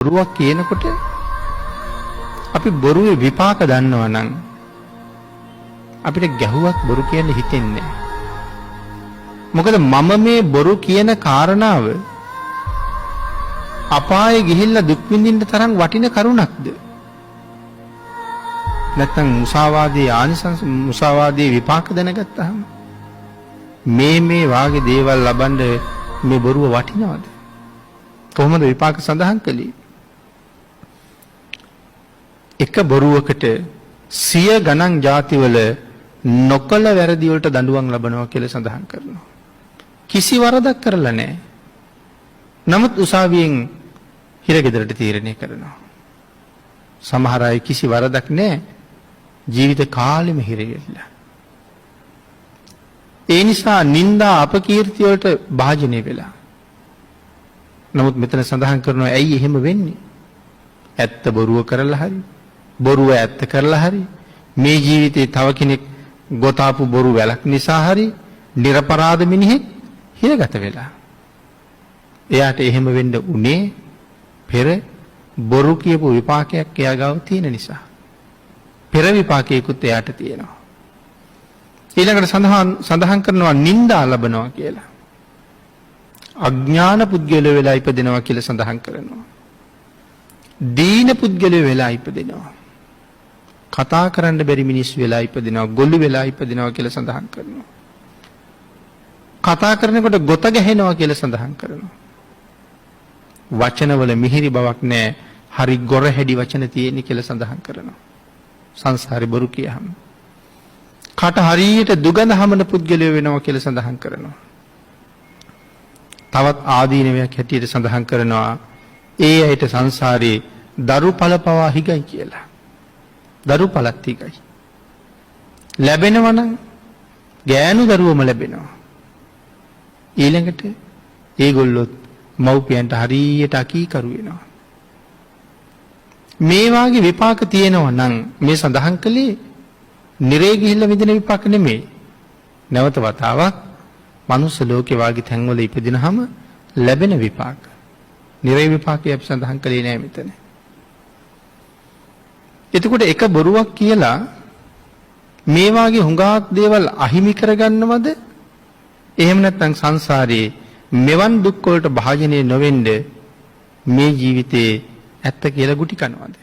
බොරුවක් කියනකොට අපි බොරුවේ විපාක දන්නවා නම් අපිට ගැහුවක් බොරු කියන්න හිතෙන්නේ නැහැ. මොකද මම මේ බොරු කියන කාරණාව අපායේ ගිහිල්ලා දුක් විඳින්න තරම් වටින කරුණක්ද? නැත්නම් මුසාවාදයේ ආනිසංස මුසාවාදයේ විපාක දැනගත්තාම මේ වාගේ දේවල් ලබන්න මේ බොරුව වටිනවද? කොහොමද විපාක සඳහන් කළේ? එක බොරුවකට 100 ගණන් ಜಾතිවල නොකල වැරදි වලට දඬුවම් ලබනවා කියලා සඳහන් කරනවා. කිසි වරදක් කරලා නැහැ. නමුත් උසාවියෙන් හිරගෙදරට තීරණය කරනවා. සමහර අය කිසි වරදක් නැහැ. ජීවිත කාලෙම හිරෙilla. ඒ නිසා නිന്ദා අපකීර්ති වලට භාජනය වෙලා. නමුත් මෙතන සඳහන් කරනවා ඇයි එහෙම වෙන්නේ? ඇත්ත බොරුව කරලා හරි බොරුව ඇත්ත කරලා හරි මේ ජීවිතේ තව කෙනෙක් ගොතාපු බොරු වැලක් නිසා හරි නිර්පරාධ මිනිහෙක් හිරගත වෙලා. එයාට එහෙම වෙන්න උනේ පෙර බොරු කියපු විපාකයක් එයා ගාව තියෙන නිසා. පෙර විපාකයකුත් එයාට තියෙනවා. ඊළඟට සඳහන් කරනවා නිന്ദා ලබනවා කියලා. අඥාන පුද්ගලයෝ වෙලා ඉපදෙනවා කියලා සඳහන් කරනවා. දීන පුද්ගලයෝ වෙලා ඉපදෙනවා. කතා කරන්න බැරි මිනිස්සු වෙලා ඉපදෙනවා, ගොළු වෙලා ඉපදෙනවා කියලා සඳහන් කරනවා. කතා කරනකොට ගොත ගැහෙනවා කියලා සඳහන් කරනවා. වචනවල මිහිරි බවක් නැහැ, හරි ගොර හැඩි වචන තියෙන කියලා සඳහන් කරනවා. සංසාරේ බොරු කියහම. කට හරියට දුගඳ හමන පුද්ගලයෝ වෙනවා කියලා සඳහන් කරනවා. තවත් ආදීනවයක් හැටියට සඳහන් කරනවා ඒ ඇයිට සංසාරේ දරු ඵල පවා හිගයි කියලා. දරු ඵලත් හිගයි. ලැබෙනවා නම් ගෑනු දරුවම ලැබෙනවා. ඊළඟට ඒගොල්ලොත් මව්පියන්ට හරියට අකීකරු වෙනවා. මේ වාගේ විපාක තියෙනවා නම් මේ සඳහන් කළේ නිරේ ගිහිල්ලා විඳින විපාක නෙමෙයි. නැවත වතාවක් මනුස්ස ලෝකේ වාගේ තැන්වල ඉපදිනහම ලැබෙන විපාක. නිරේ විපාකය අපි සඳහන් කළේ නෑ මෙතන. එතකොට එක බොරුවක් කියලා මේ වාගේ හුඟක් දේවල් අහිමි කරගන්නවද? එහෙම නැත්නම් සංසාරේ මෙවන් දුක් වලට භාජනය නොවෙන්න මේ ජීවිතේ ඇත්ත කියලා ගුටි කනවද?